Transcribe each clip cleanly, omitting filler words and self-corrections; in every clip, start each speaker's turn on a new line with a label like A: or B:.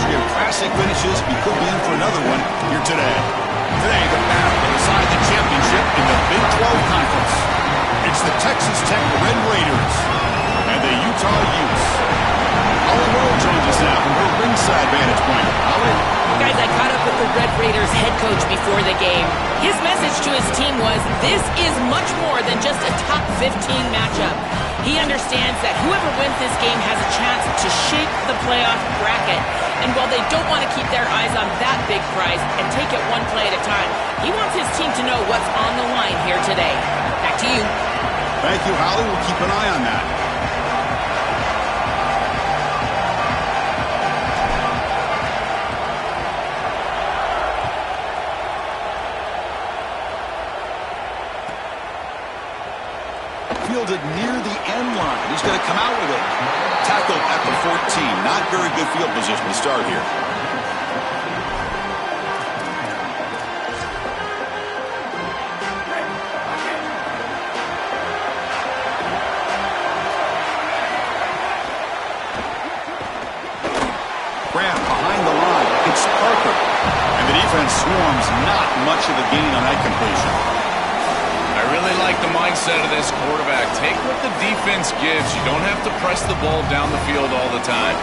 A: history of classic finishes, he could be in for another one here today. Today, the battle to decide the championship in the Big 12 Conference. It's the Texas Tech Red Raiders and the Utah Utes. Holly Rowe joins us now from her ringside vantage point. Holly?
B: Guys, I caught up with the Red Raiders head coach before the game. His message to his team was, this is much more than just a top 15 matchup. He understands that whoever wins this game has a chance to shape the playoff bracket. And while they don't want to keep their eyes on that big prize and take it one play at a time, he wants his team to know what's on the line here today. Back to you.
A: Thank you, Holly. We'll keep an eye on that. Fielded near the end line. He's going to come out with it. Tackled at the 14. Not very good field position to start here. Graham behind the line. It's Parker. And the defense swarms. Not much of a gain on that completion.
C: I really like the mindset of this quarterback. Take what the defense gives. You don't have to press the ball down the field all the time.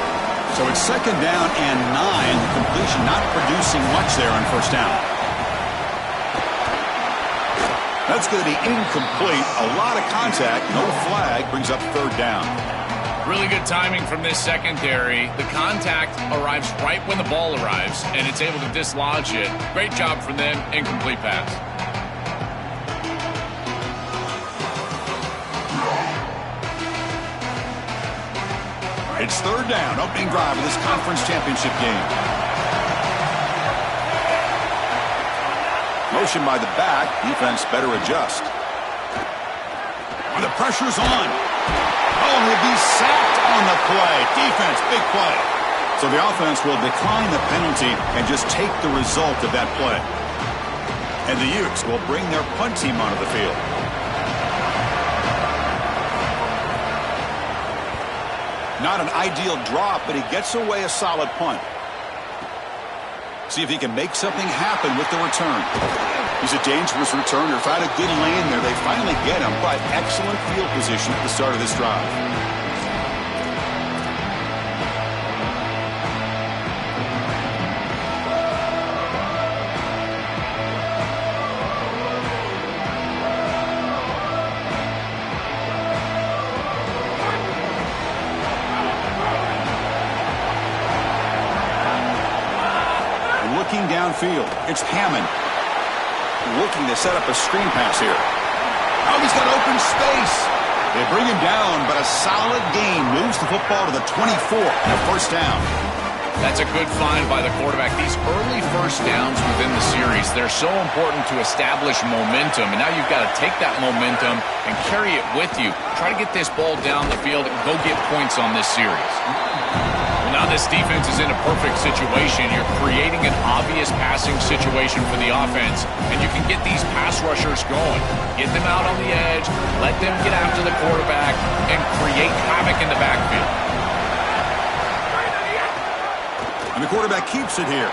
A: So it's 2nd down and 9. The completion not producing much there on 1st down. That's going to be incomplete. A lot of contact. No flag. Brings up 3rd down.
C: Really good timing from this secondary. The contact arrives right when the ball arrives, and it's able to dislodge it. Great job from them. Incomplete pass.
A: It's 3rd down, opening drive of this conference championship game. Motion by the back, defense better adjust. The pressure's on. Oh, he'll be sacked on the play. Defense, big play. So the offense will decline the penalty and just take the result of that play. And the Utes will bring their punt team onto the field. Not an ideal drop, but he gets away a solid punt. See if he can make something happen with the return. He's a dangerous returner. Found a good lane there. They finally get him, but excellent field position at the start of this drive. Looking downfield, it's Hammond. Looking to set up a screen pass here. Oh, he's got open space. They bring him down, but a solid gain moves the football to the 24 and a 1st down.
C: That's a good find by the quarterback. These early 1st downs within the series, they're so important to establish momentum. And now you've got to take that momentum and carry it with you. Try to get this ball down the field and go get points on this series. Now this defense is in a perfect situation. You're creating an obvious passing situation for the offense, and you can get these pass rushers going. Get them out on the edge, let them get after the quarterback, and create havoc in the backfield.
A: And the quarterback keeps it here.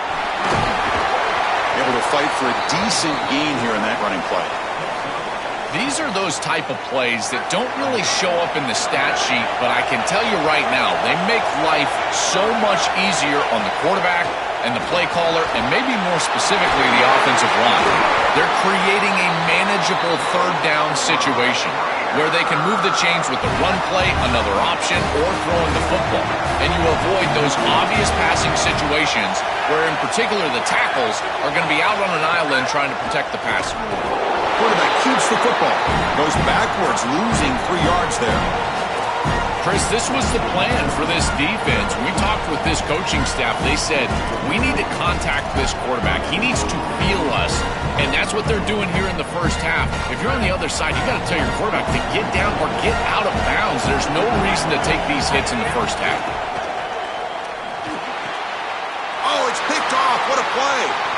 A: Able to fight for a decent gain here in that running play.
C: These are those type of plays that don't really show up in the stat sheet, but I can tell you right now, they make life so much easier on the quarterback and the play caller, and maybe more specifically the offensive line. They're creating a manageable 3rd down situation where they can move the chains with the run play, another option, or throwing the football. And you avoid those obvious passing situations where, in particular, the tackles are going to be out on an island trying to protect the passer.
A: Quarterback keeps the football. Goes backwards, losing 3 yards there.
C: Chris, this was the plan for this defense. We talked with this coaching staff. They said, we need to contact this quarterback. He needs to feel us. And that's what they're doing here in the 1st half. If you're on the other side, you got to tell your quarterback to get down or get out of bounds. There's no reason to take these hits in the 1st half.
A: Oh, it's picked off. What a play.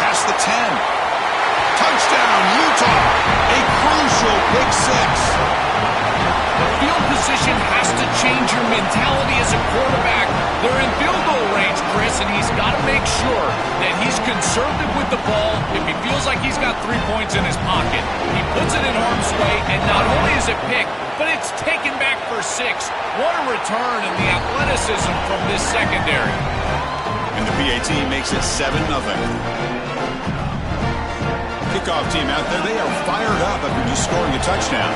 A: Past the 10. Touchdown, Utah. A crucial pick six.
C: The field position has to change your mentality as a quarterback. They're in field goal range, Chris, and he's got to make sure that he's conservative with the ball. If he feels like he's got 3 points in his pocket, he puts it in harm's way, and not only is it picked, but it's taken back for 6. What a return and the athleticism from this secondary.
A: And the PAT makes it 7-0. Kickoff team out there, they are fired up after just scoring a touchdown.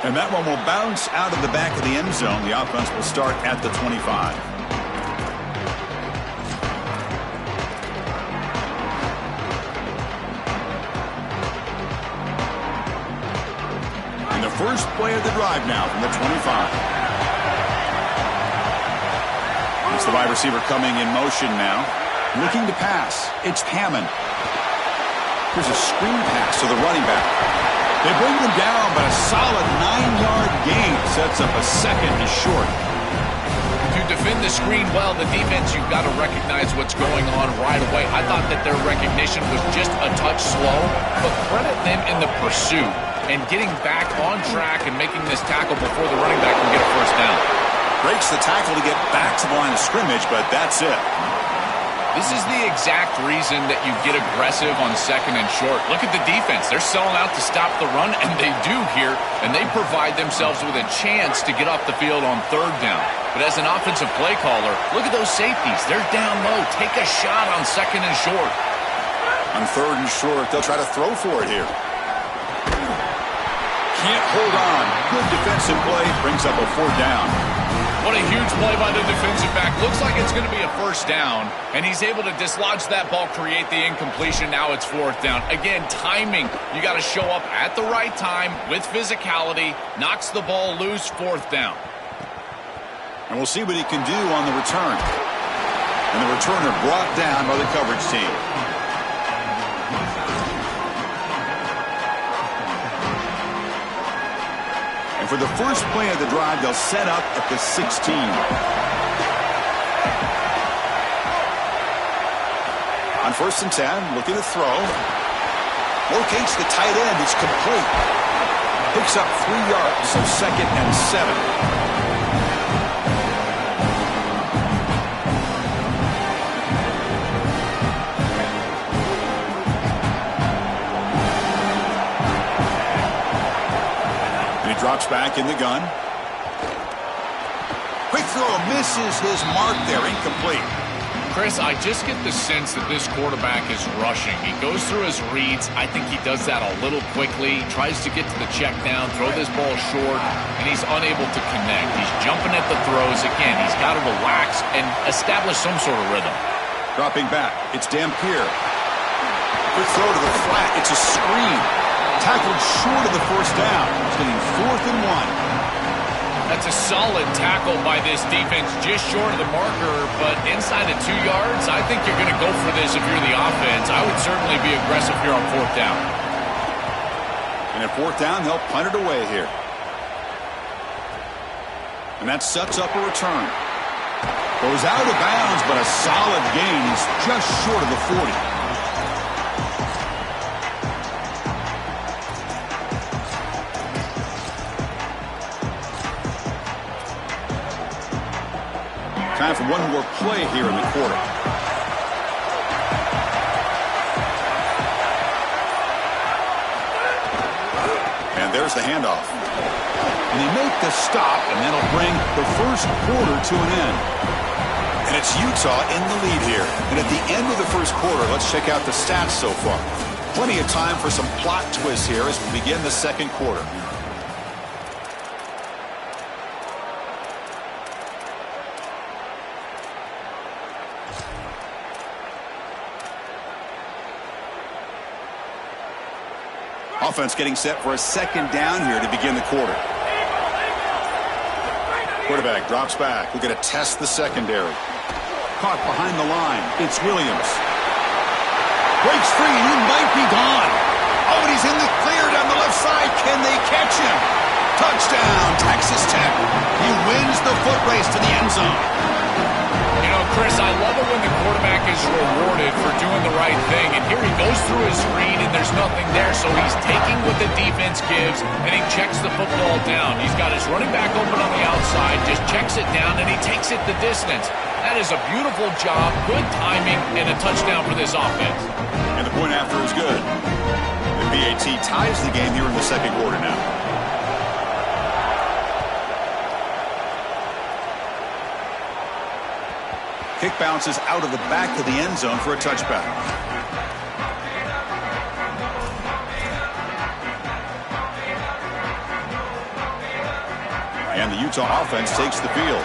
A: And that one will bounce out of the back of the end zone. The offense will start at the 25. And the first play of the drive now from the 25. It's the wide receiver coming in motion now. Looking to pass. It's Hammond. Here's a screen pass to the running back. They bring them down, but a solid 9-yard gain sets up a second and short.
C: To defend the screen well, the defense, you've got to recognize what's going on right away. I thought that their recognition was just a touch slow, but credit them in the pursuit and getting back on track and making this tackle before the running back can get a first down.
A: Breaks the tackle to get back to the line of scrimmage, but that's it.
C: This is the exact reason that you get aggressive on second and short. Look at the defense. They're selling out to stop the run, and they do here, and they provide themselves with a chance to get off the field on third down. But as an offensive play caller, look at those safeties. They're down low. Take a shot on second and short.
A: On third and short, they'll try to throw for it here. Can't hold on. Good defensive play. Brings up a fourth down.
C: What a huge play by the defensive back. Looks like it's going to be a first down, and he's able to dislodge that ball, create the incompletion. Now it's fourth down. Again, timing. You got to show up at the right time with physicality. Knocks the ball loose, fourth down.
A: And we'll see what he can do on the return. And the returner brought down by the coverage team. And for the first play of the drive, they'll set up at the 16. On 1st and 10, looking to throw. Locates the tight end. It's complete. Picks up 3 yards, so 2nd and 7. Drops back in the gun. Quick throw, misses his mark there, incomplete.
C: Chris, I just get the sense that this quarterback is rushing. He goes through his reads. I think he does that a little quickly, tries to get to the check down, throw this ball short, and he's unable to connect. He's jumping at the throws. Again, he's got to relax and establish some sort of rhythm.
A: Dropping back, it's Dampier. Quick throw to the flat, it's a screen. Tackled short of the first down. It's getting 4th and 1.
C: That's a solid tackle by this defense, just short of the marker, but inside of 2 yards, I think you're going to go for this if you're the offense. I would certainly be aggressive here on fourth down.
A: And at fourth down, they'll punt it away here. And that sets up a return. Goes out of bounds, but a solid gain. He's just short of the 40. Time for one more play here in the quarter. And there's the handoff. And they make the stop, and that'll bring the first quarter to an end. And it's Utah in the lead here. And at the end of the first quarter, let's check out the stats so far. Plenty of time for some plot twists here as we begin the second quarter. Offense getting set for a second down here to begin the quarter. Quarterback drops back. We're going to test the secondary. Caught behind the line. It's Williams. Breaks free, and he might be gone. Oh, and he's in the clear down the left side. Can they catch him? Touchdown, Texas Tech. He wins the foot race to the end zone.
C: You know, Chris, I love it when is rewarded for doing the right thing. And here he goes through his read, and there's nothing there. So he's taking what the defense gives, and he checks the football down. He's got his running back open on the outside, just checks it down, and he takes it the distance. That is a beautiful job, good timing, and a touchdown for this offense.
A: And the point after is good. The PAT ties the game here in the second quarter now. Kick bounces out of the back of the end zone for a touchback. And the Utah offense takes the field.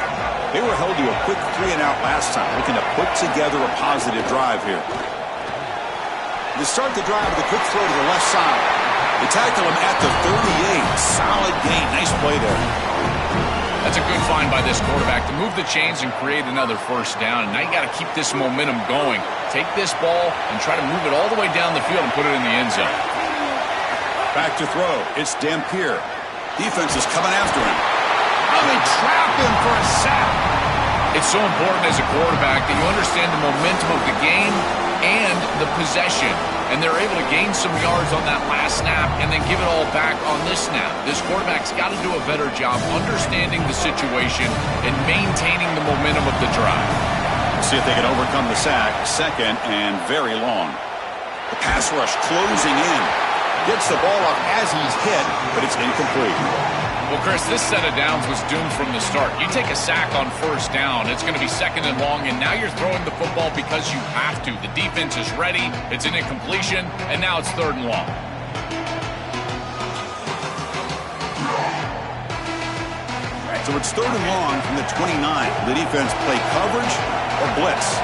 A: They were held to a quick 3-and-out last time, looking to put together a positive drive here. To start the drive with a quick throw to the left side. They tackle him at the 38. Solid gain. Nice play there.
C: That's a good find by this quarterback to move the chains and create another first down. And now you got to keep this momentum going. Take this ball and try to move it all the way down the field and put it in the end zone.
A: Back to throw. It's Dampier. Defense is coming after him. Oh, they trap him for a sack.
C: It's so important as a quarterback that you understand the momentum of the game and the possession. And they're able to gain some yards on that last snap and then give it all back on this snap. This quarterback's got to do a better job understanding the situation and maintaining the momentum of the drive.
A: See if they can overcome the sack. Second and very long. The pass rush closing in. Gets the ball up as he's hit, but it's incomplete.
C: Well, Chris, this set of downs was doomed from the start. You take a sack on first down, it's going to be second and long, and now you're throwing the football because you have to. The defense is ready, it's an incompletion, and now it's third and long.
A: So it's third and long from the 29. The defense play coverage or blitz.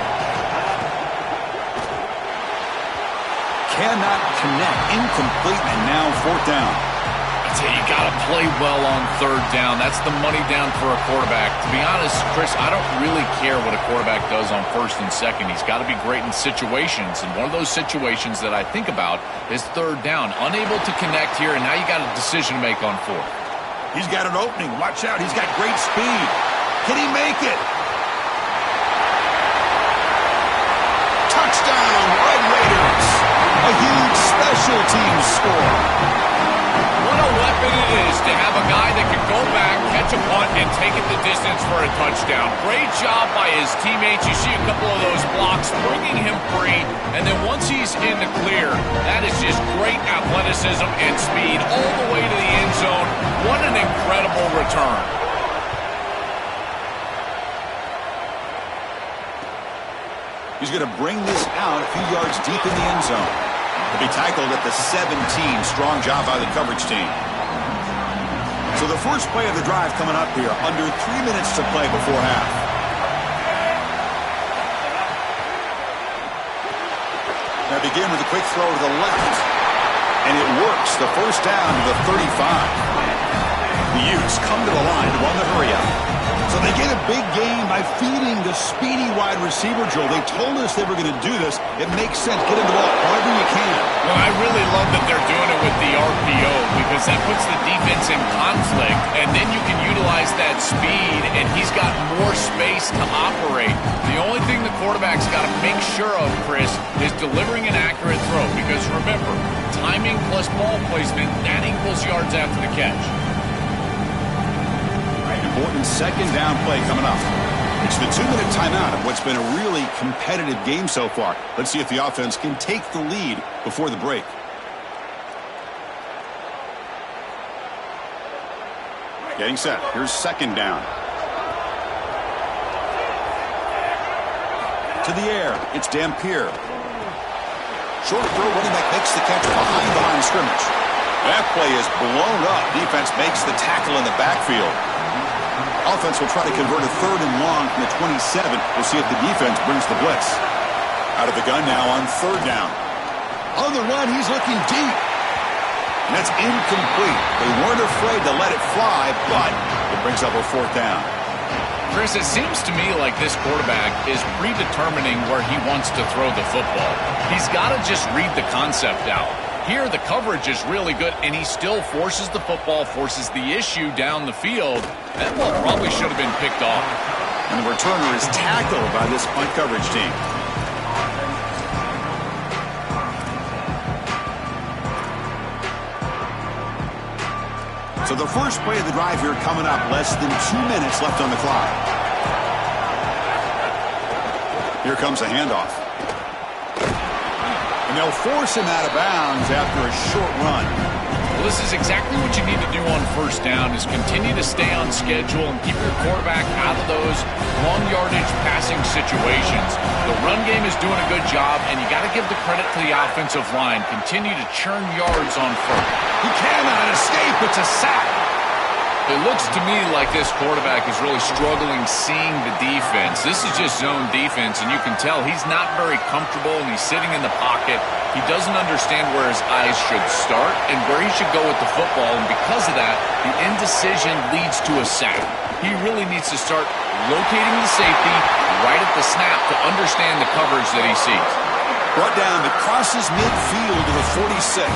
A: Cannot connect. Incomplete, and now fourth down.
C: You got to play well on third down. That's the money down for a quarterback. To be honest, Chris, I don't really care what a quarterback does on first and second. He's got to be great in situations, and one of those situations that I think about is third down. Unable to connect here, and now you got a decision to make on fourth.
A: He's got an opening. Watch out. He's got great speed. Can he make it? Touchdown, Red Raiders. A huge special teams score.
C: What a weapon it is to have a guy that can go back, catch a punt, and take it the distance for a touchdown. Great job by his teammates. You see a couple of those blocks bringing him free, and then once he's in the clear, that is just great athleticism and speed all the way to the end zone. What an incredible return.
A: He's going to bring this out a few yards deep in the end zone. He'll be tackled at the 17. Strong job by the coverage team. So the first play of the drive coming up here. Under 3 minutes to play before half. Now begin with a quick throw to the left. And it works. The first down to the 35. The Utes come to the line to run the hurry up. So they get a big gain by feeding the speedy wide receiver drill. They told us they were going to do this. It makes sense. Get him the ball however you can.
C: Well, I really love that they're doing it with the RPO because that puts the defense in conflict, and then you can utilize that speed, and he's got more space to operate. The only thing the quarterback's got to make sure of, Chris, is delivering an accurate throw because, remember, timing plus ball placement, that equals yards after the catch.
A: Important second down play coming up. It's the 2-minute timeout of what's been a really competitive game so far. Let's see if the offense can take the lead before the break. Getting set. Here's second down. To the air. It's Dampier. Short throw. Running back makes the catch behind the line of scrimmage. That play is blown up. Defense makes the tackle in the backfield. Offense will try to convert a third and long from the 27. We'll see if the defense brings the blitz. Out of the gun now on third down. On the run, he's looking deep. And that's incomplete. They weren't afraid to let it fly, but it brings up a fourth down.
C: Chris, it seems to me like this quarterback is predetermining where he wants to throw the football. He's got to just read the concept out. Here, the coverage is really good, and he still forces the football, forces the issue down the field. That ball probably should have been picked off.
A: And the returner is tackled by this punt coverage team. So the first play of the drive here coming up. Less than 2 minutes left on the clock. Here comes a handoff. And they'll force him out of bounds after a short run.
C: Well, this is exactly what you need to do on first down, is continue to stay on schedule and keep your quarterback out of those long yardage passing situations. The run game is doing a good job, and you got to give the credit to the offensive line. Continue to churn yards on first.
A: He cannot escape. It's a sack.
C: It looks to me like this quarterback is really struggling seeing the defense. This is just zone defense, and you can tell he's not very comfortable, and he's sitting in the pocket. He doesn't understand where his eyes should start and where he should go with the football, and because of that, the indecision leads to a sack. He really needs to start locating the safety right at the snap to understand the coverage that he sees.
A: Brought down, but crosses midfield to the 46.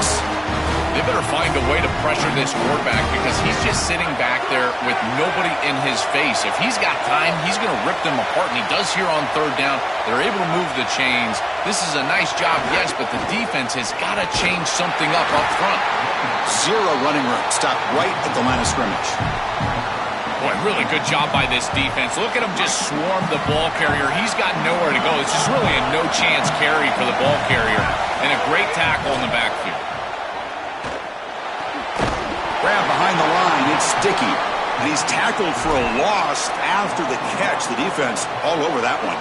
C: They better find a way to pressure this quarterback because he's just sitting back there with nobody in his face. If he's got time, he's going to rip them apart, and he does here on third down. They're able to move the chains. This is a nice job, yes, but the defense has got to change something up front.
A: Zero running room. Stopped right at the line of scrimmage.
C: Boy, really good job by this defense. Look at him just swarm the ball carrier. He's got nowhere to go. It's just really a no-chance carry for the ball carrier, and a great tackle in the backfield.
A: Grab behind the line. It's Sticky. And he's tackled for a loss after the catch. The defense all over that one.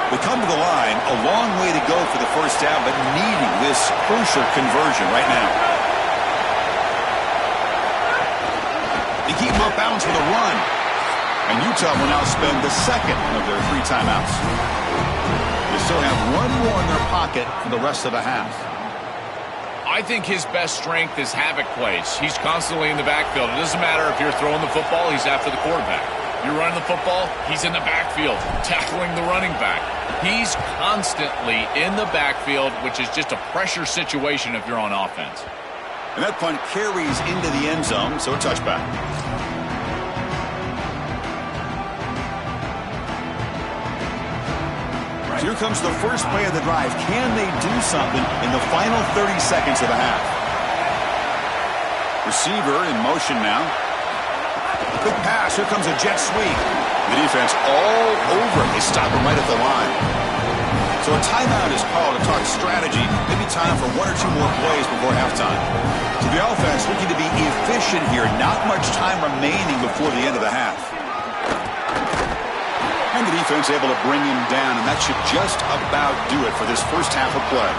A: We come to the line. A long way to go for the first down, but needing this crucial conversion right now. They keep him up bounds with a run. And Utah will now spend the second of their 3 timeouts. They still have one more in their pocket for the rest of the half.
C: I think his best strength is havoc plays. He's constantly in the backfield. It doesn't matter if you're throwing the football, he's after the quarterback. You're running the football, he's in the backfield, tackling the running back. He's constantly in the backfield, which is just a pressure situation if you're on offense.
A: And that punt carries into the end zone, so a touchback. Here comes the first play of the drive. Can they do something in the final 30 seconds of the half? Receiver in motion now. Quick pass. Here comes a jet sweep. The defense all over him. They stop him right at the line. So a timeout is called to talk strategy. Maybe time for 1 or 2 more plays before halftime. So the offense looking to be efficient here. Not much time remaining before the end of the half. And the defense able to bring him down, and that should just about do it for this first half of play.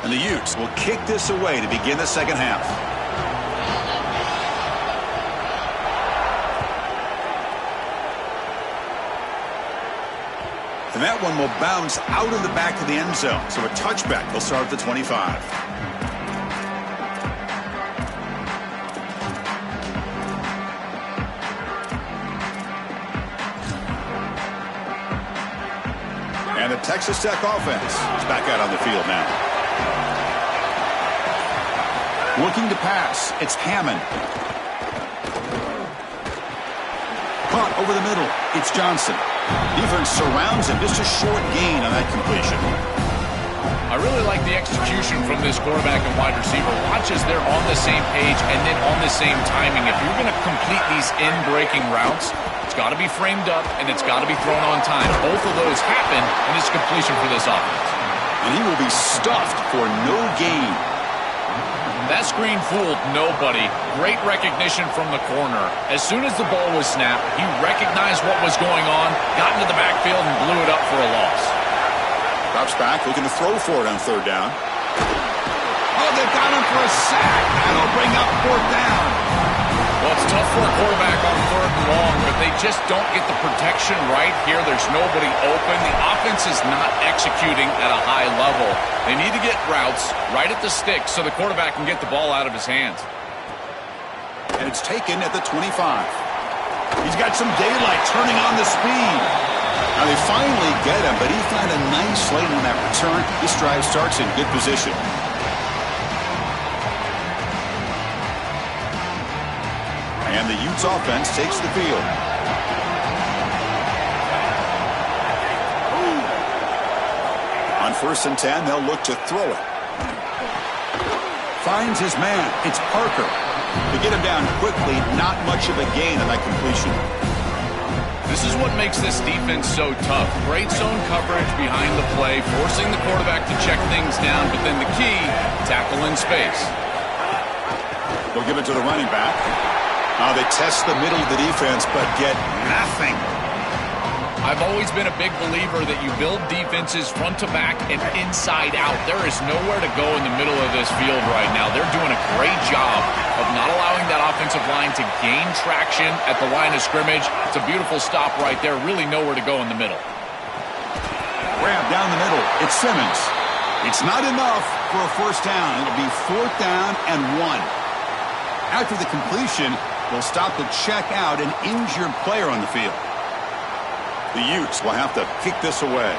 A: And the Utes will kick this away to begin the second half. And that one will bounce out of the back of the end zone. So a touchback. They'll start at the 25. And the Texas Tech offense is back out on the field now. Looking to pass. It's Hammond. Caught over the middle. It's Johnson. Defense surrounds him. Just a short gain on that completion.
C: I really like the execution from this quarterback and wide receiver. Watch as they're on the same page and then on the same timing. If you're going to complete these in-breaking routes, it's got to be framed up and it's got to be thrown on time. Both of those happen in this completion for this offense.
A: And he will be stuffed for no gain.
C: That screen fooled nobody. Great recognition from the corner. As soon as the ball was snapped, he recognized what was going on, got into the backfield, and blew it up for a loss.
A: Drops back, looking to throw for it on third down. Oh, they've got him for a sack. That'll bring up fourth down.
C: Well, it's tough for a quarterback on third and long, but they just don't get the protection right here. There's nobody open. The offense is not executing at a high level. They need to get routes right at the stick so the quarterback can get the ball out of his hands.
A: And it's taken at the 25. He's got some daylight turning on the speed. Now they finally get him, but he found a nice lane on that return. This drive starts in good position. And the Utes offense takes the field. On 1st and 10, they'll look to throw it. Finds his man. It's Parker. To get him down quickly, not much of a gain on that completion.
C: This is what makes this defense so tough. Great zone coverage behind the play, forcing the quarterback to check things down, but then the key, tackle in space.
A: They'll give it to the running back. They test the middle of the defense, but get nothing.
C: I've always been a big believer that you build defenses front to back and inside out. There is nowhere to go in the middle of this field right now. They're doing a great job of not allowing that offensive line to gain traction at the line of scrimmage. It's a beautiful stop right there. Really nowhere to go in the middle.
A: Grab down the middle. It's Simmons. It's not enough for a first down. It'll be 4th down and 1. After the completion, they'll stop the check out an injured player on the field. The Utes will have to kick this away.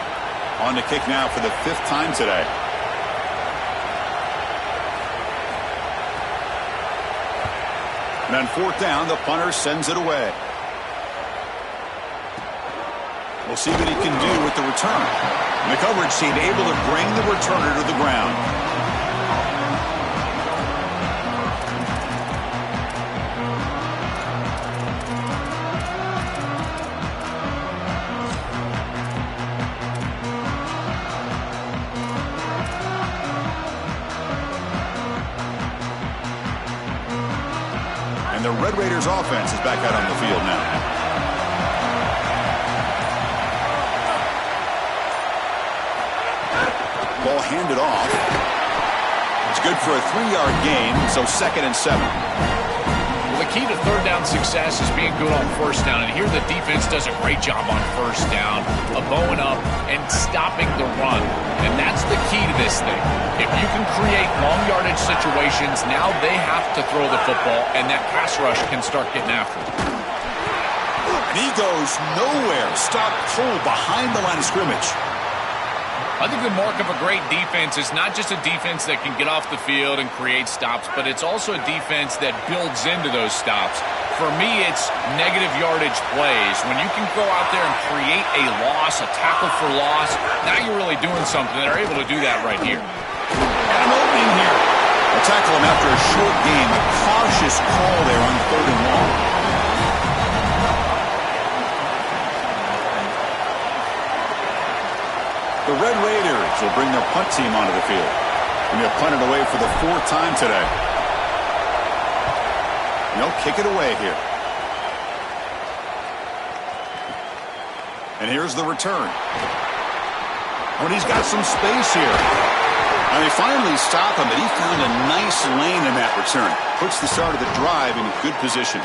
A: On the kick now for the 5th time today. And on 4th down, the punter sends it away. We'll see what he can do with the return. And the coverage team able to bring the returner to the ground. And the Red Raiders offense is back out on the field now. Ball handed off. It's good for a 3-yard gain, so 2nd and 7.
C: Well, the key to 3rd down success is being good on 1st down, and here the defense does a great job on 1st down of bowing up and stopping the run. And that's the key to this thing. If you can create long yardage situations, now they have to throw the football, and that pass rush can start getting after it.
A: And he goes nowhere. Stopped cold behind the line of scrimmage.
C: I think the mark of a great defense is not just a defense that can get off the field and create stops, but it's also a defense that builds into those stops. For me, it's negative yardage plays. When you can go out there and create a loss, a tackle for loss, now you're really doing something. They're able to do that right here.
A: And an opening here. They'll tackle him after a short game. A cautious call there on 3rd and long. The Red Raiders will bring their punt team onto the field. And they'll punt it away for the 4th time today. And they'll kick it away here. And here's the return. Oh, and he's got some space here. And they finally stop him, but he found a nice lane in that return. Puts the start of the drive in good position.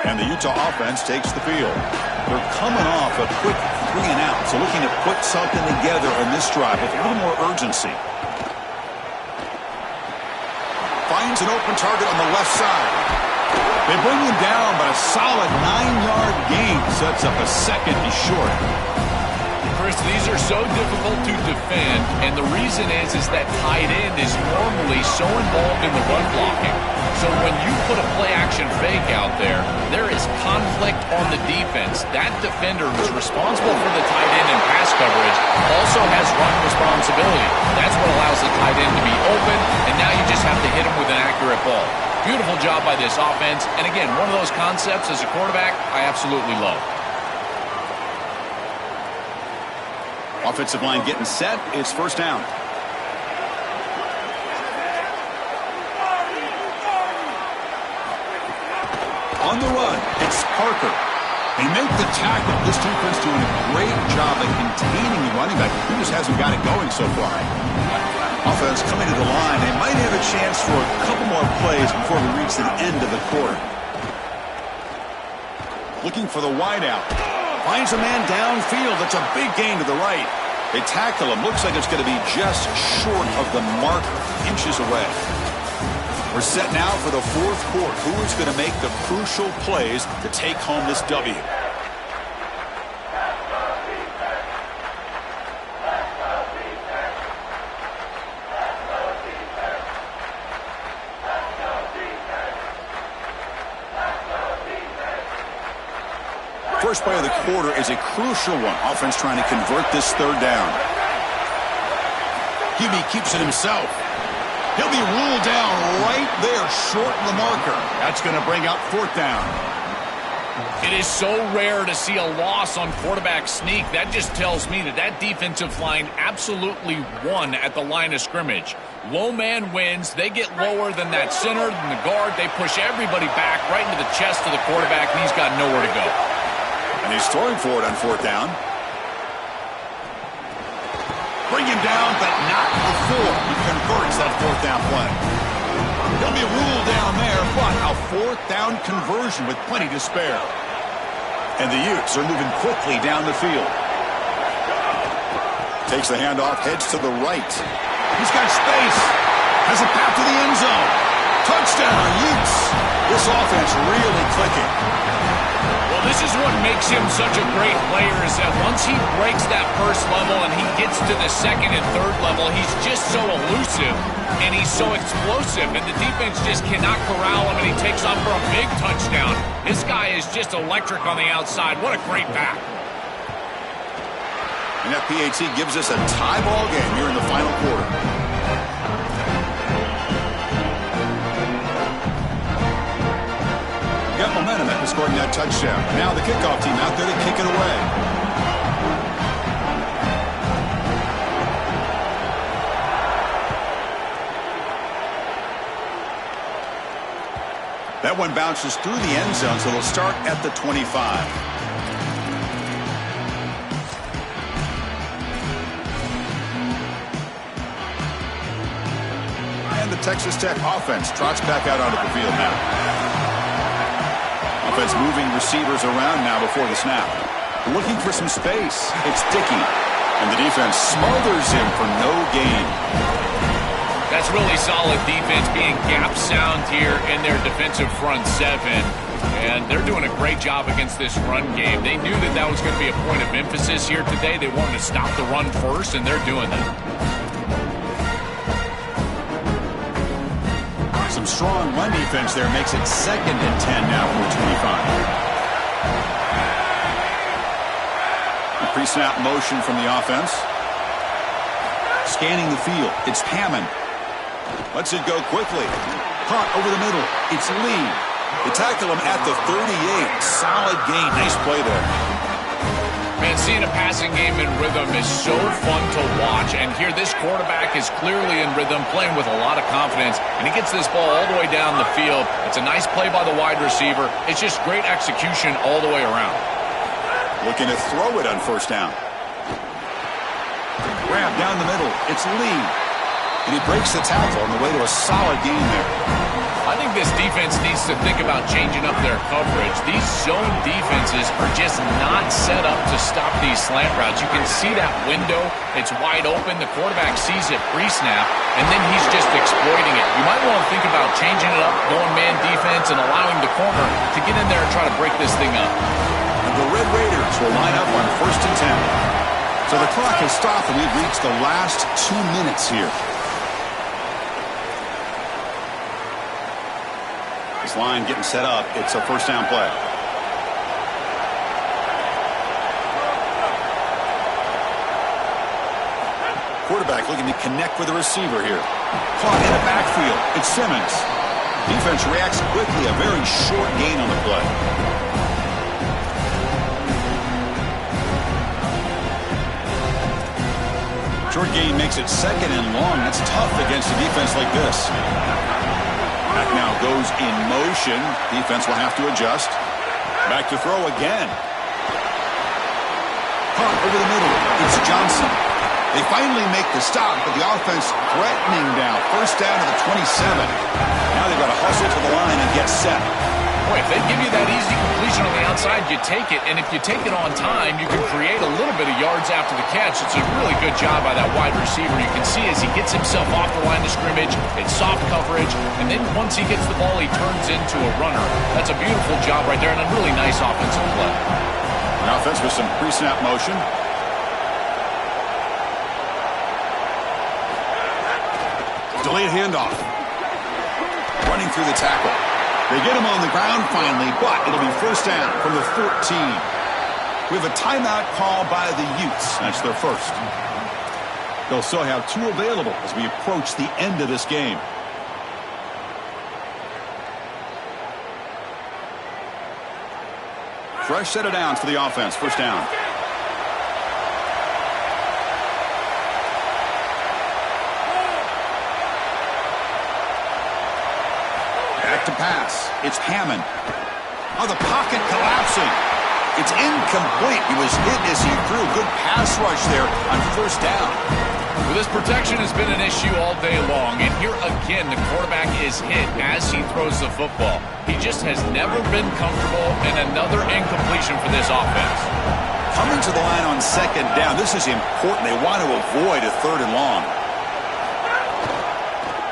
A: And the Utah offense takes the field. They're coming off a quick 3 and out, so looking to put something together on this drive with a little more urgency. Finds an open target on the left side. They bring him down, but a solid 9-yard gain sets up a 2nd and short.
C: Chris, these are so difficult to defend, and the reason is that tight end is normally so involved in the run blocking. So when you put a play-action fake out there, there is conflict on the defense. That defender who's responsible for the tight end and pass coverage also has run responsibility. That's what allows the tight end to be open, and now you just have to hit him with an accurate ball. Beautiful job by this offense, and again, one of those concepts as a quarterback I absolutely love.
A: Offensive line getting set. It's 1st down. On the run, it's Parker. They make the tackle. This defense doing a great job at containing the running back. He just hasn't got it going so far. Offense coming to the line. They might have a chance for a couple more plays before we reach the end of the quarter. Looking for the wideout. Finds a man downfield. That's a big gain to the right. They tackle him. Looks like it's going to be just short of the marker. Inches away. We're set now for the fourth quarter. Who is going to make the crucial plays to take home this W? First play of the quarter is a crucial one. Offense trying to convert this third down. Hubie keeps it himself. He'll be ruled down right there, short of the marker. That's going to bring up fourth down.
C: It is so rare to see a loss on quarterback sneak. That just tells me that defensive line absolutely won at the line of scrimmage. Low man wins. They get lower than that center, than the guard. They push everybody back right into the chest of the quarterback, and he's got nowhere to go.
A: And he's throwing for it on fourth down. Bring him down, but not before he converts that fourth down play. He'll be ruled down there, but a fourth down conversion with plenty to spare. And the Utes are moving quickly down the field. Takes the handoff, heads to the right. He's got space. Has a path to the end zone. Touchdown, Utes. This offense really clicking.
C: Well, this is what makes him such a great player, is that once he breaks that first level and he gets to the second and third level, he's just so elusive and he's so explosive, and the defense just cannot corral him, and he takes off for a big touchdown. This guy is just electric on the outside. What a great back.
A: And that PAT gives us a tie ball game here in the final quarter. Got momentum after scoring that touchdown. Now the kickoff team out there to kick it away. That one bounces through the end zone, so it'll start at the 25. And the Texas Tech offense trots back out onto the field now. Offense moving receivers around now before the snap. Looking for some space. It's Dickey. And the defense smothers him for no gain.
C: That's really solid defense, being gap sound here in their defensive front seven. And they're doing a great job against this run game. They knew that was going to be a point of emphasis here today. They wanted to stop the run first, and they're doing that. Some
A: strong run defense there makes it 2nd and 10 now from the 25. Pre-snap motion from the offense. Scanning the field. It's Hammond. Lets it go quickly. Caught over the middle. It's Lee. They tackle him at the 38. Solid gain. Nice play there.
C: Man, seeing a passing game in rhythm is so fun to watch. And here this quarterback is clearly in rhythm, playing with a lot of confidence. And he gets this ball all the way down the field. It's a nice play by the wide receiver. It's just great execution all the way around.
A: Looking to throw it on first down. Grab down the middle. It's Lee. And he breaks the tackle on the way to a solid gain there.
C: I think this defense needs to think about changing up their coverage. These zone defenses are just not set up to stop these slant routes. You can see that window. It's wide open. The quarterback sees it pre-snap, and then he's just exploiting it. You might want to think about changing it up, going man defense, and allowing the corner to get in there and try to break this thing up.
A: The Red Raiders will line up on 1st and 10. So the clock has stopped, and we've reached the last 2 minutes here. This line getting set up. It's a first down play. Quarterback looking to connect with the receiver here. Caught in the backfield. It's Simmons. Defense reacts quickly. A very short gain on the play. Short gain makes it 2nd and long. That's tough against a defense like this. Back now goes in motion. Defense will have to adjust. Back to throw again. Caught over the middle. It's Johnson. They finally make the stop, but the offense threatening now. First down to the 27. Now they've got to hustle to the line and get set.
C: Boy, if they give you that easy completion on the outside, you take it. And if you take it on time, you can create a little bit of yards after the catch. It's a really good job by that wide receiver. You can see as he gets himself off the line of scrimmage, it's soft coverage. And then once he gets the ball, he turns into a runner. That's a beautiful job right there and a really nice offensive play.
A: An offense with some pre-snap motion. Delayed handoff. Running through the tackle. They get him on the ground finally, but it'll be first down from the 14. We have a timeout call by the Utes. That's their first. They'll still have 2 available as we approach the end of this game. Fresh set of downs for the offense. First down. To pass. It's Hammond. Oh, the pocket collapsing. It's incomplete. He was hit as he threw. Good pass rush there on first down.
C: Well, this protection has been an issue all day long, and here again the quarterback is hit as he throws the football. He just has never been comfortable, and another incompletion for this offense.
A: Coming to the line on second down. This is important. They want to avoid a 3rd and long.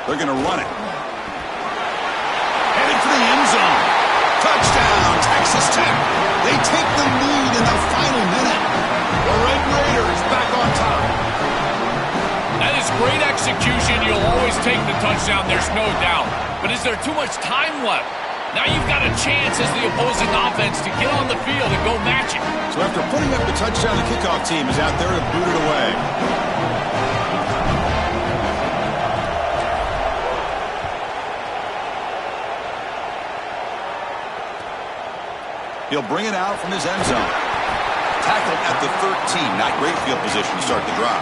A: They're going to run it. To the end zone. Touchdown, Texas Tech. They take the lead in the final minute. The Red Raiders back on top.
C: That is great execution. You'll always take the touchdown, there's no doubt. But is there too much time left? Now you've got a chance as the opposing offense to get on the field and go match it.
A: So after putting up the touchdown, the kickoff team is out there to boot it away. He'll bring it out from his end zone. Tackled at the 13. Not great field position to start the drive.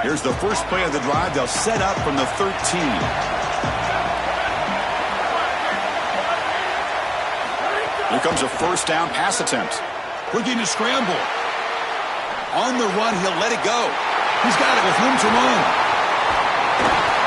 A: Here's the first play of the drive. They'll set up from the 13. Here comes a first down pass attempt. Looking to scramble. On the run, he'll let it go. He's got it with room to run.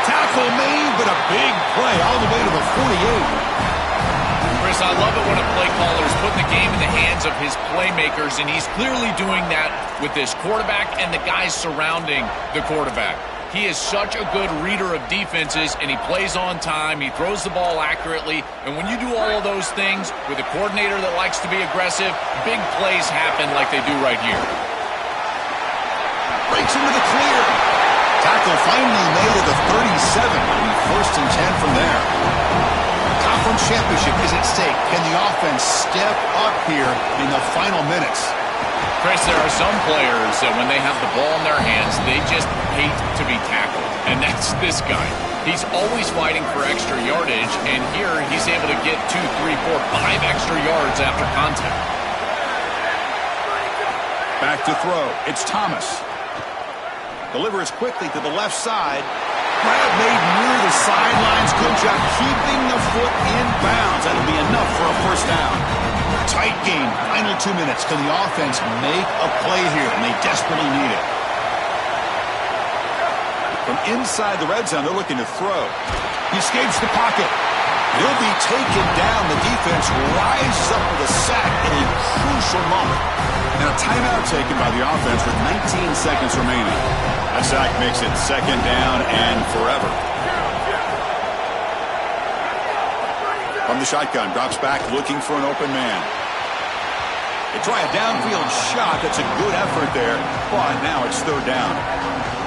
A: Tackle made, but a big play all the way to the 48.
C: Chris, I love it when a play caller is putting the game in the hands of his playmakers, and he's clearly doing that with this quarterback and the guys surrounding the quarterback. He is such a good reader of defenses, and he plays on time. He throws the ball accurately, and when you do all of those things with a coordinator that likes to be aggressive, big plays happen like they do right here.
A: Breaks into the clear. Tackle finally made at the 37. It'll be first and 10 from there. Conference championship is at stake. Can the offense step up here in the final minutes?
C: Chris, there are some players that when they have the ball in their hands, they just hate to be tackled. And that's this guy. He's always fighting for extra yardage, and here he's able to get 2, 3, 4, 5 extra yards after contact.
A: Back to throw. It's Thomas. Delivers quickly to the left side. Grab made near the sidelines. Good job keeping the foot in bounds. That'll be enough for a first down. Tight game. Final 2 minutes. Can the offense make a play here? And they desperately need it. From inside the red zone, they're looking to throw. He escapes the pocket. He'll be taken down. The defense rises up with a sack in a crucial moment. And a timeout taken by the offense with 19 seconds remaining. That sack makes it second down and forever. From the shotgun, drops back looking for an open man. They try a downfield shot. That's a good effort there, but now it's third down.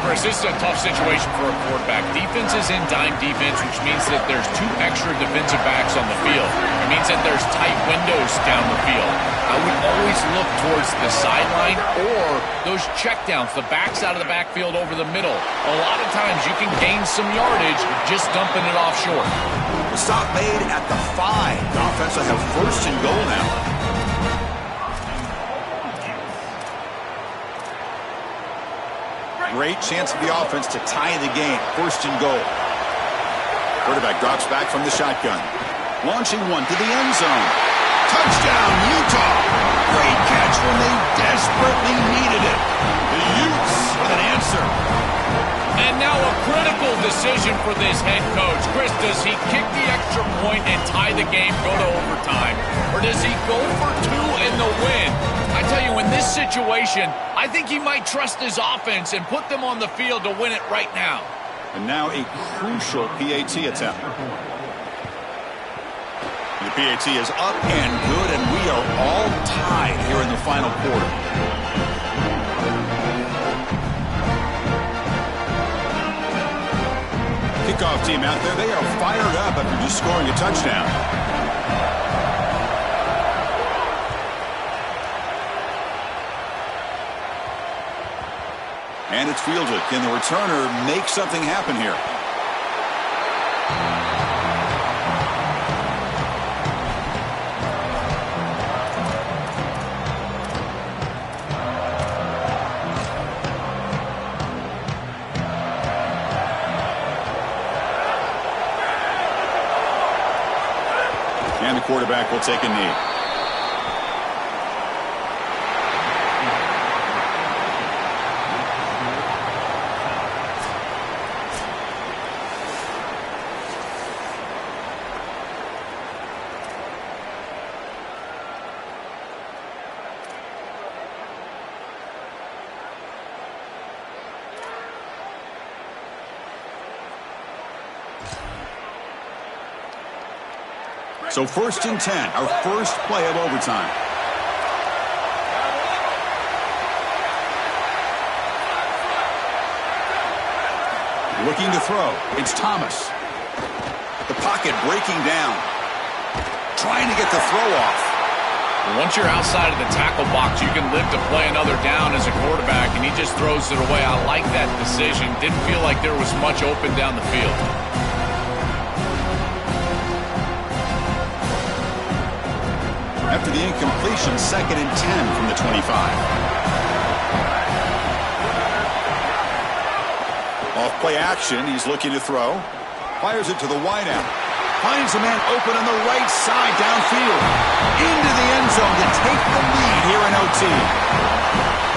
C: Chris, this is a tough situation for a quarterback. Defense is in dime defense, which means that there's 2 extra defensive backs on the field. It means that there's tight windows down the field. I would always look towards the sideline or those checkdowns, the backs out of the backfield over the middle. A lot of times you can gain some yardage just dumping it off short.
A: The stop made at the 5. The offense will have first and goal now. Great chance for the offense to tie the game. First and goal. Quarterback drops back from the shotgun. Launching one to the end zone. Touchdown, Utah. Great catch when they desperately needed it. The Utes with an answer.
C: And now a critical decision for this head coach. Chris, does he kick the extra point and tie the game, go to overtime? Or does he go for two in the win? I tell you, in this situation, I think he might trust his offense and put them on the field to win it right now.
A: And now a crucial PAT attempt. The PAT is up and good, and we are all tied here in the final quarter. Kickoff team out there, they are fired up after just scoring a touchdown. And it's fielded. Can the returner make something happen here? And the quarterback will take a knee. So 1st and 10, our first play of overtime. Looking to throw. It's Thomas. The pocket breaking down. Trying to get the throw off.
C: Once you're outside of the tackle box, you can live to play another down as a quarterback, and he just throws it away. I like that decision. Didn't feel like there was much open down the field.
A: After the incompletion, 2nd and 10 from the 25. Off play action, he's looking to throw. Fires it to the wideout. Finds a man open on the right side downfield. Into the end zone to take the lead here in OT.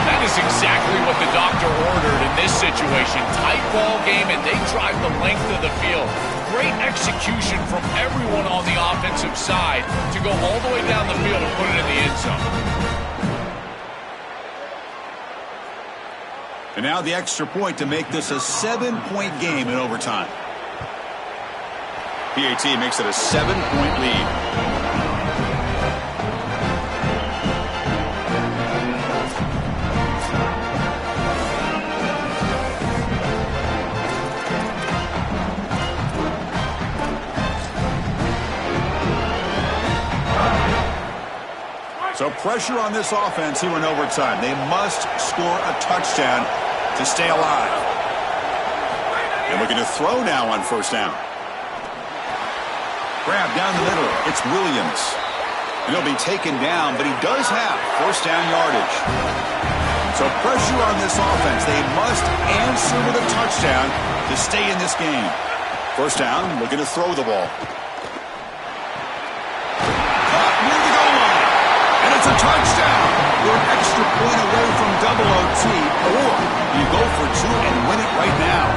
C: That is exactly what the doctor ordered in this situation. Tight ball game, and they drive the length of the field. Great execution from everyone on the offensive side to go all the way down the field and put it in the end zone.
A: And now the extra point to make this a 7-point game in overtime. PAT makes it a 7-point lead. So pressure on this offense here in overtime. They must score a touchdown to stay alive. And looking to throw now on 1st down. Grab down the middle. It's Williams. And he'll be taken down, but he does have 1st down yardage. So pressure on this offense. They must answer with a touchdown to stay in this game. 1st down, looking to throw the ball. It's a touchdown. You're an extra point away from double OT, or you go for two and win it right now.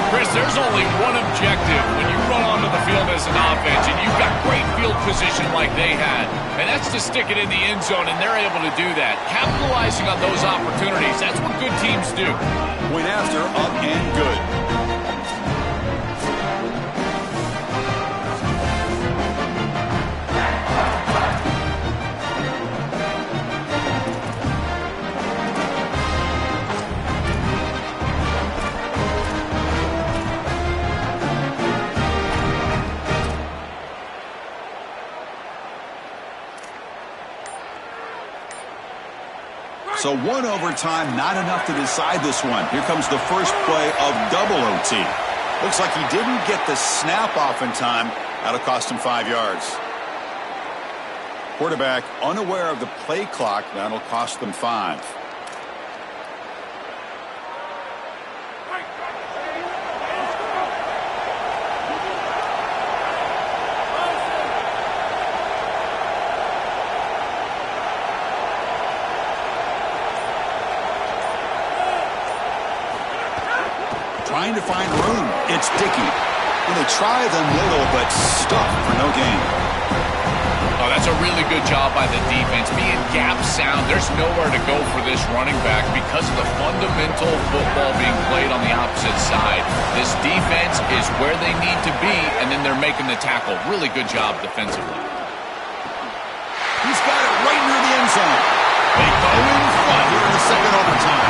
C: Chris, there's only one objective when you run onto the field as an offense, and you've got great field position like they had, and that's to stick it in the end zone, and they're able to do that. Capitalizing on those opportunities, that's what good teams do.
A: Went after, up and good. So one overtime, not enough to decide this one. Here comes the first play of double OT. Looks like he didn't get the snap off in time. That'll cost him 5 yards. Quarterback unaware of the play clock. That'll cost them 5. trying to find room. It's Dickey. And they try the middle, but stuff for no gain.
C: Oh, that's a really good job by the defense. Being gap sound, there's nowhere to go for this running back because of the fundamental football being played on the opposite side. This defense is where they need to be, and then they're making the tackle. Really good job defensively.
A: He's got it right near the end zone. They go in front here in the second overtime.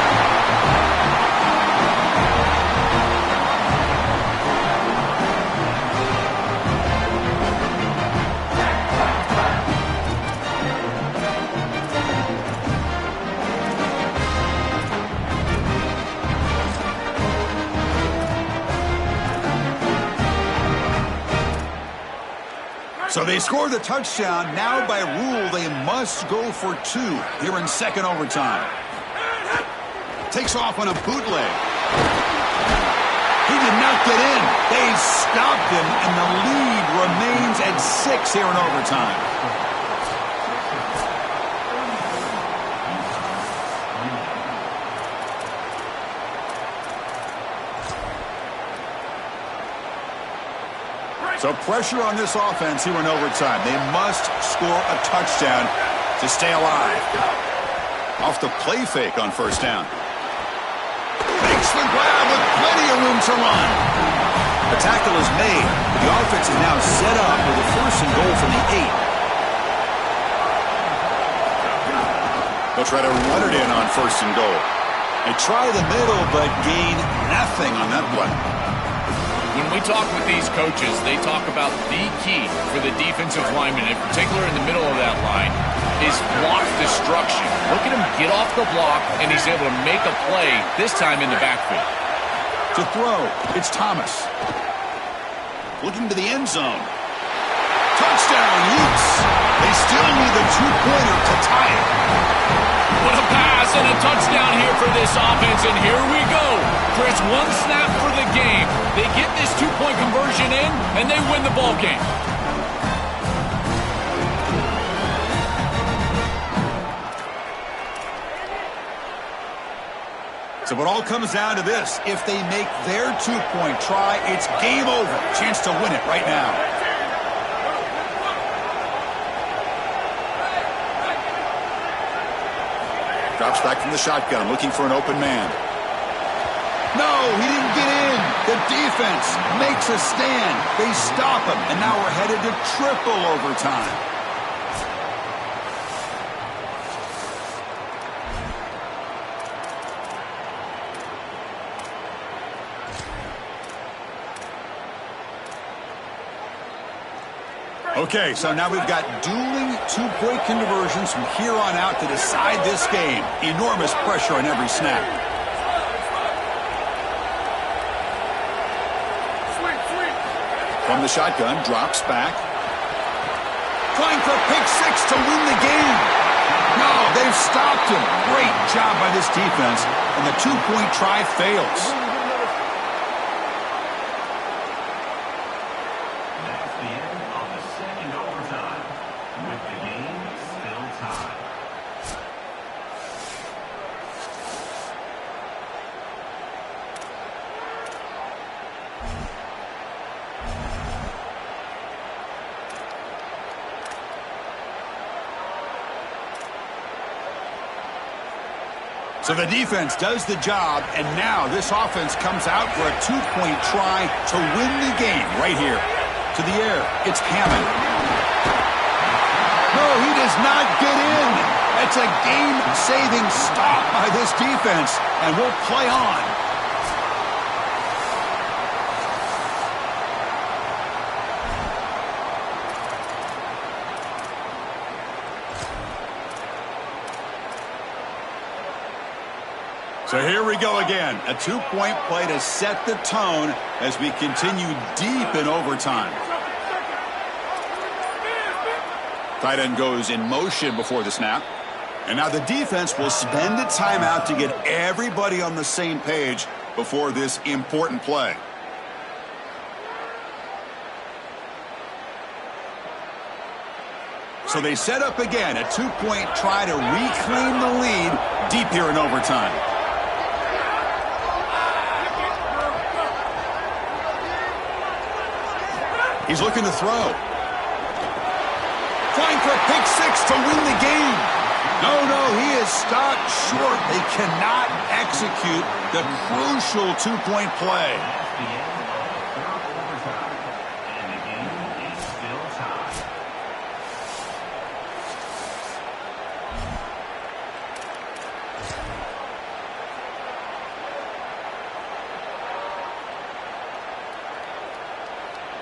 A: So they score the touchdown. Now by rule, they must go for 2 here in second overtime. Takes off on a bootleg. He did not get in. They stopped him, and the lead remains at 6 here in overtime. So pressure on this offense here in overtime. They must score a touchdown to stay alive. Off the play fake on first down. Makes the grab with plenty of room to run. The tackle is made. The offense is now set up with a first and goal from the 8. They'll try to run it in on first and goal. They try the middle, but gain nothing on that play.
C: When we talk with these coaches, they talk about the key for the defensive lineman, in particular in the middle of that line, is block destruction. Look at him get off the block, and he's able to make a play, this time in the backfield.
A: To throw, it's Thomas. Looking to the end zone. Touchdown, Utes. They still need the 2-pointer to tie it.
C: What a pass and a touchdown here for this offense, and here we go. Chris, 1 snap for the game. They get this 2-point conversion in, and they win the ball game.
A: So it all comes down to this. If they make their 2-point try, it's game over. Chance to win it right now. Drops back from the shotgun, looking for an open man. No, he didn't get in. The defense makes a stand. They stop him, and now we're headed to triple overtime. Okay, so now we've got dueling 2-point conversions from here on out to decide this game. Enormous pressure on every snap. From the shotgun, drops back. Trying for pick 6 to win the game. No, they've stopped him. Great job by this defense, and the 2-point try fails. So the defense does the job, and now this offense comes out for a 2-point try to win the game right here. To the air, it's Hammond. No, he does not get in. It's a game-saving stop by this defense, and we'll play on. So here we go again. A 2-point play to set the tone as we continue deep in overtime. Tight end goes in motion before the snap. And now the defense will spend a timeout to get everybody on the same page before this important play. So they set up again a 2-point try to reclaim the lead deep here in overtime. He's looking to throw. Trying for a pick six to win the game. No, he is stopped short. They cannot execute the crucial two-point play.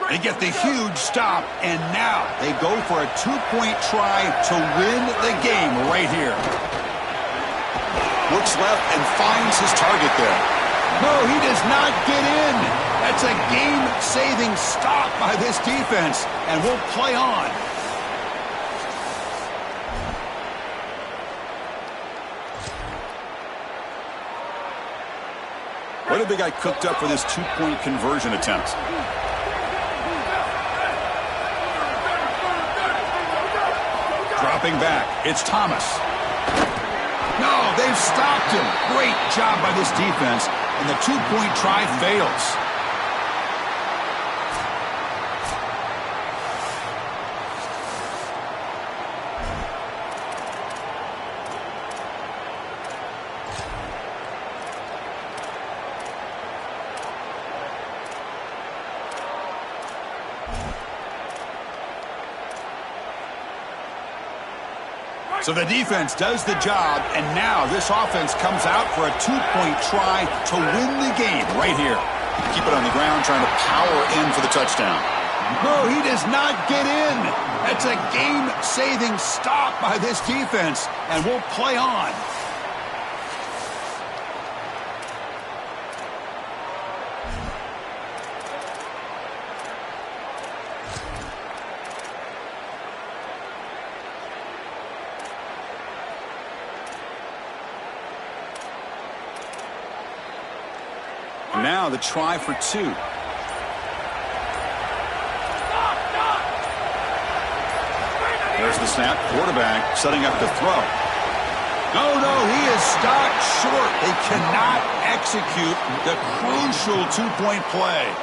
A: They get the huge stop, and now they go for a two-point try to win the game right here. Looks left and finds his target there. No, he does not get in. That's a game-saving stop by this defense, and we'll play on. What have they got cooked up for this two-point conversion attempt? Dropping back, it's Thomas. No, they've stopped him. Great job by this defense, and the two-point try fails. So the defense does the job, and now this offense comes out for a two-point try to win the game right here. Keep it on the ground, trying to power in for the touchdown. No, he does not get in. That's a game-saving stop by this defense, and we'll play on. Now the try for two. There's the snap. Quarterback setting up to throw. No, he is stopped short. They cannot execute the crucial two-point play.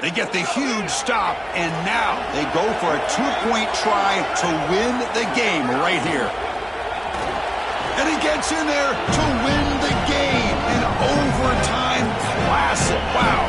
A: They get the huge stop, and now they go for a two-point try to win the game right here. And he gets in there to win the game. An overtime classic. Wow.